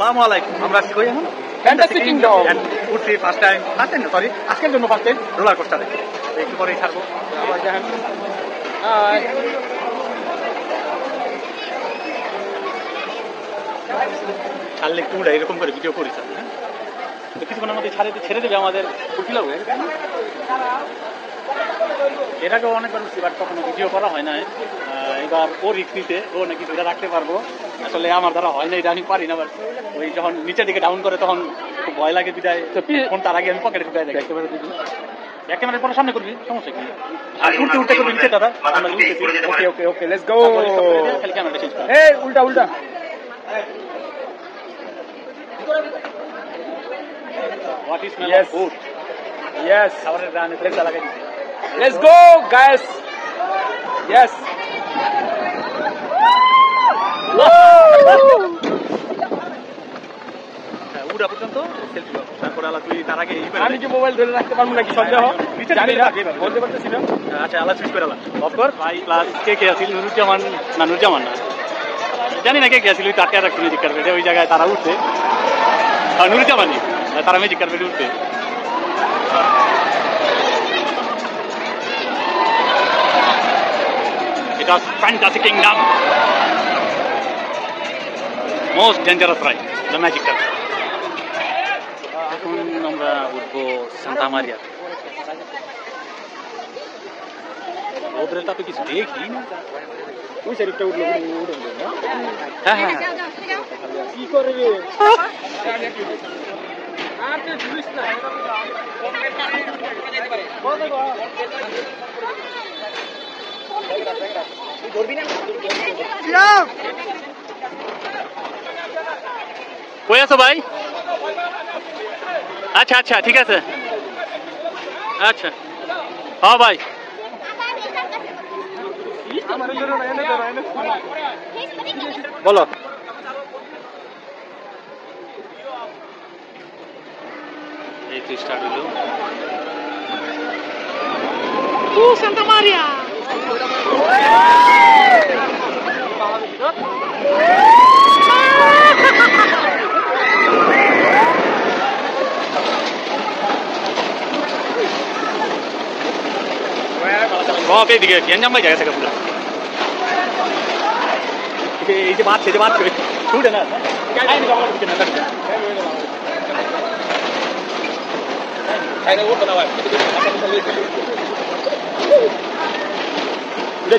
আসসালামু আলাইকুম। আমরা আজকে কই এখন? ফ্যান্টাসি কিংডম উঠছি ফার্স্ট টাইম না সরি আজকের জন্য ফার্স্ট টাইম রোলার কোস্টারে। একটু পরেই ছাড়বো। আবার দেখেন ছাড়লে একটু উড়া এরকম করে ভিডিও করিস হ্যাঁ। তো কিছুক্ষণের মধ্যে ছেড়ে দেবে আমাদের ফুটি লাগবে। এর আগেও অনেকবার উঠছি বাট কখনো ভিডিও করা হয় না। এবার ও রিস্ক নিতে ও নাকি সেটা রাখতে পারবো। আসলে আমার দ্বারা হয় না, এটা আমি পারি না। বাট ওই যখন নিচের দিকে ডাউন করে তখন খুব ভয় লাগে বিদায় ফোন তার আগে আমি পকেটে ঢুকাই দেখি একেবারে দিদি একেবারে পরে সামনে করবি সমস্যা কি আর উঠতে উঠতে করবি নিচে দাদা আমরা উঠতেছি। ওকে ওকে ওকে লেটস গো। খালি ক্যামেরাটা চেঞ্জ কর। এই উল্টা উল্টা what is smell of food? Yes খাবারের রান এতে লাগাই দিছি। Let's go guys. ইয়েস উড়া পর্যন্ত সেলফি করো। তারপর আলা তুই তার আগে আমি কি মোবাইল ধরে রাখতে পারবো নাকি সন্দেহ? জানি না বলতে পারতেছি না। আচ্ছা আলা সুইচ করে আলা অফকোর্স ভাই প্লাস কে আছিল নুরুজ্জামান না নুরুজ্জামান না জানি না কে আছিল ওই টাকা রাখছি ম্যাজিক কার্পেটে ওই জায়গায় তারা উঠছে। আর নুরুজ্জামানই তারা ম্যাজিক কার্পেটে উঠছে। এটা fantasy kingdom most dangerous ride the magic carpet. এখন আমরা উঠবো সান্তা মারিয়া। রোদ্রের তাপে কিছু দেখি না। ওই সাইডটা উঠলো উঠে না। হ্যাঁ হ্যাঁ কি করে রে আর তে জুইস না কই আছো ভাই? আচ্ছা আচ্ছা ঠিক আছে আচ্ছা হ্যাঁ ভাই বলো। এই তো স্টার্ট হলো। ও সান্তা মারিয়া সব এইদিকে গ্যাঞ্জাম হয়ে জায়গা থেকে পুরো এই যে মারছে ছুটে না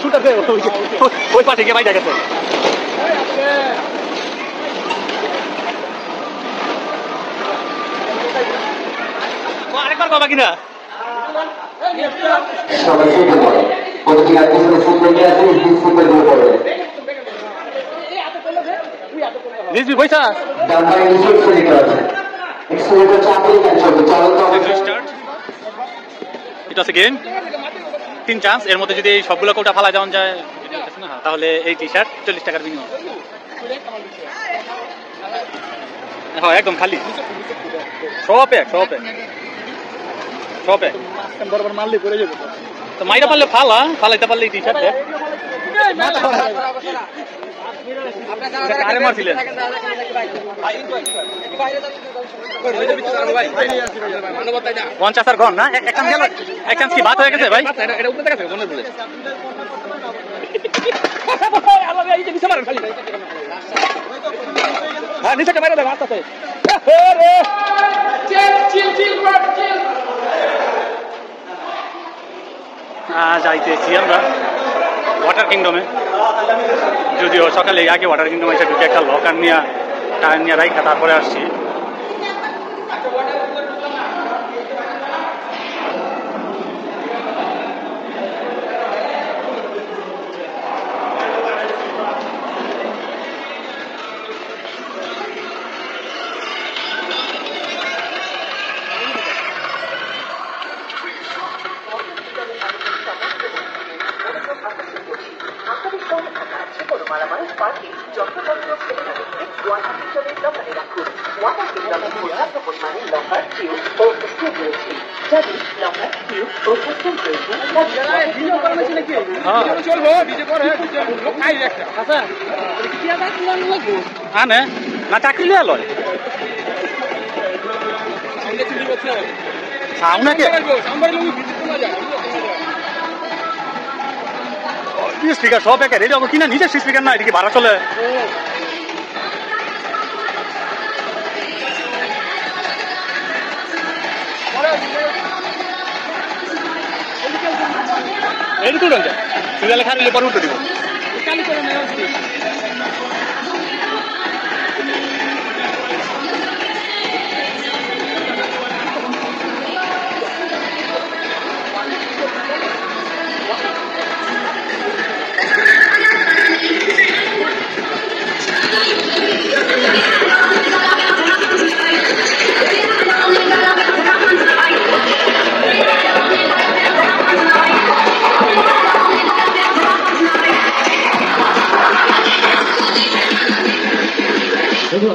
ছুটাছে ওই পাশে গিয়ে ভাই জায়গাতে আরেকবার বাবা কিনা সবাই শুনতে পারে প্রতিটি পিছনে ফুটবল নিয়ে আছে ফুটবল গুলো পড়বে রিজবি পয়সা ডাম্বারে নিচে এক্সেলেটর আছে এক্সেলেটর চাপলেই কাজ চলবে চালাতে হবে। এটা আছে গেম 3 চান্স এর মধ্যে যদি এই সবগুলো কোটা ফালা যাওয়া যায় তাহলে এই টি শার্ট 40 টাকার বিনিময়। হ্যাঁ একদম খালি সব এক বরাবর মারলে পড়ে যাবে তো মাইরা পারলে ফালাইতে পারলে টি শার্ট আরে মারছিলেন পঞ্চাশ আর ঘন না এক চান্স কি বাদ হয়ে গেছে ভাই? এটা উঠতে গেছে মনে বলে হ্যাঁ নিচে মারা দেবে আস্তে যাইতেছি আমরা ওয়াটার কিংডমে। যদিও সকালে আগে ওয়াটার কিংডমে এসে ঢুকে একটা লকার নিয়ে টায়ার নিয়ে রাইখা তারপরে আসছি। আনে না চাকরি লিয়া লয় সাউনাকে স্পিকার সব একে রেডি হবে কিনা নিজের স্পিকার না এদিকে ভাড়া চলে এদিকে উঠে যায় সিরিয়ালে খারিলে পরে উঠে দিব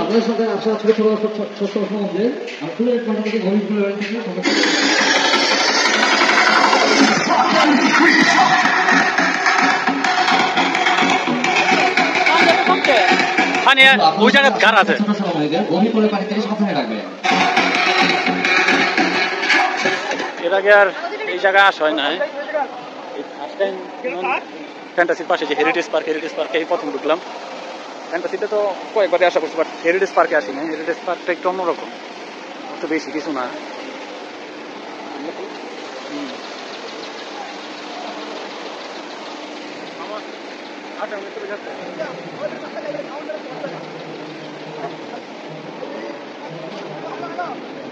আপনাদের সাথে আসা ছোট ছোট সম্বন্ধে ফুলের মোটামুটি ঘড়ি ফুলের থেকে মানে ওই জায়গায় গান আছে এর আগে আর এই জায়গায় আসা হয় নাই ফ্যান্টাসির পাশে যে হেরিটেজ পার্কে এই প্রথম ঢুকলাম ফ্যান্টাসিতে তো কয়েকবারে আসা করছি বাট হেরিটেজ পার্কে আসি না হেরিটেজ পার্কটা একটু অন্যরকম অত বেশি কিছু না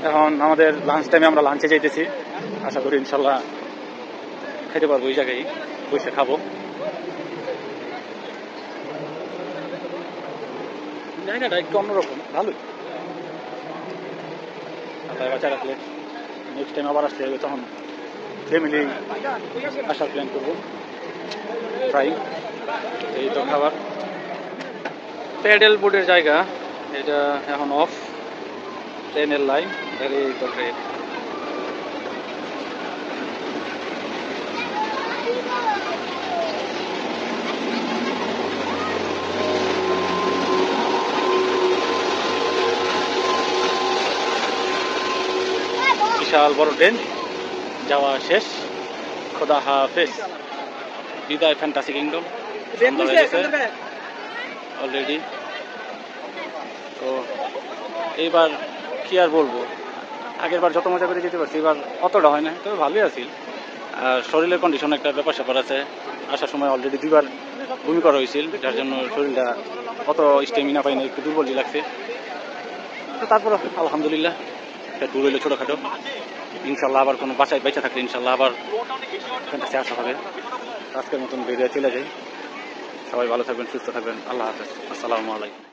এখন আমাদের লাঞ্চ টাইমে আমরা লাঞ্চে যাইতেছি আশা করি ইনশাল্লাহ খেতে পারবো এই জায়গায় বসে খাবো জায়গাটা একটু অন্যরকম ভালোই বাচ্চা রাখলে নেক্সট টাইম আবার আসতে হবে তখন ফ্যামিলি আসার প্ল্যান করবো ফ্রাই এই তো খাবার প্যাডেল বোর্ডের জায়গা এটা এখন অফ ট্রেনের লাইন এই তো ট্রেন বিশাল বড় ট্রেন যাওয়া শেষ খোদা হাফেজ বিদায় ফ্যান্টাসি কিংডম অলরেডি তো এইবার কি আর বলবো আগের বার যত মজা করে যেতে পারছি এবার অতটা হয় না তবে ভালোই আছি আর শরীরের কন্ডিশন একটা ব্যাপার স্যাপার আছে আসার সময় অলরেডি 2বার বমি করা হয়েছিল যার জন্য শরীরটা অত স্টেমিনা পাইনি একটু দুর্বলই লাগছে তো তারপর আলহামদুলিল্লাহ ট্যুর হইলো ছোটোখাটো ইনশাল্লাহ আবার কোনো বাসায় বেঁচে থাকলে ইনশাল্লাহ আবার ফ্যান্টাসি আসা হবে আজকের মতন বেরিয়ে চলে যাই সবাই ভালো থাকবেন সুস্থ থাকবেন আল্লাহ হাফেজ আসসালামু আলাইকুম